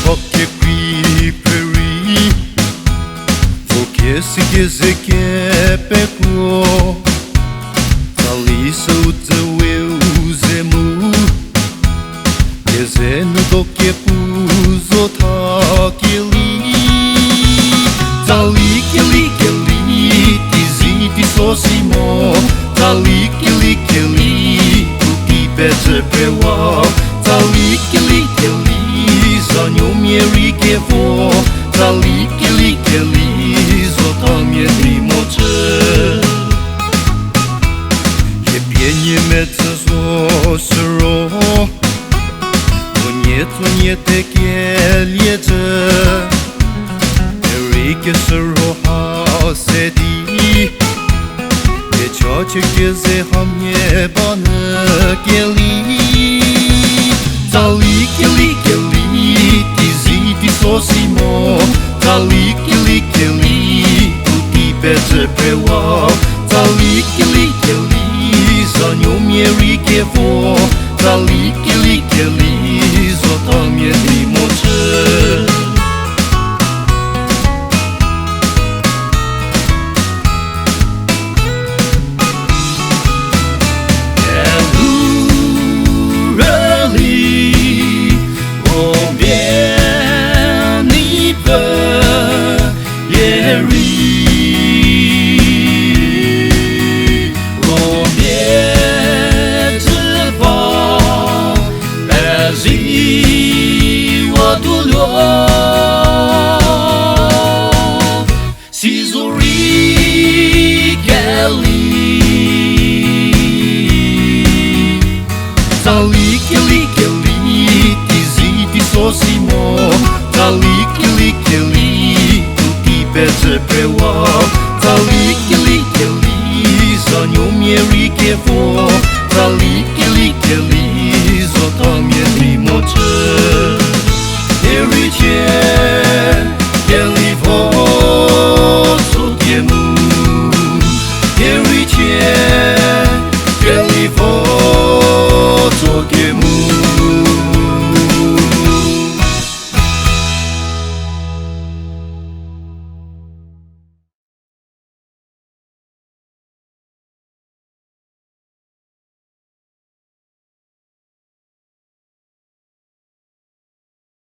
poche qui peri Foche si chiese che pecco Tali so te weuze mu Chiese no doche puso ta kili Tali kili kili ti ziti sosimo Tali kili kili tutti pezze pewa Tali kili kili Zanyo mieri che vo Tali kili kili Zota mieri moce Je pienie mezzo sosero Ogniete che liete Eri che sero hasedi E ciò che se hamye bana keli Tali kili kili ti ziti sosimo Tali kili kili tutti pezze pewa Tali kili kili zanyo mieri che vo Tali kili kili zota mieri moce Tali kili kili ti ziti sosimo Tali kili kili tutti pezze pewa Tali kili kili zanyo mieri che vo Tali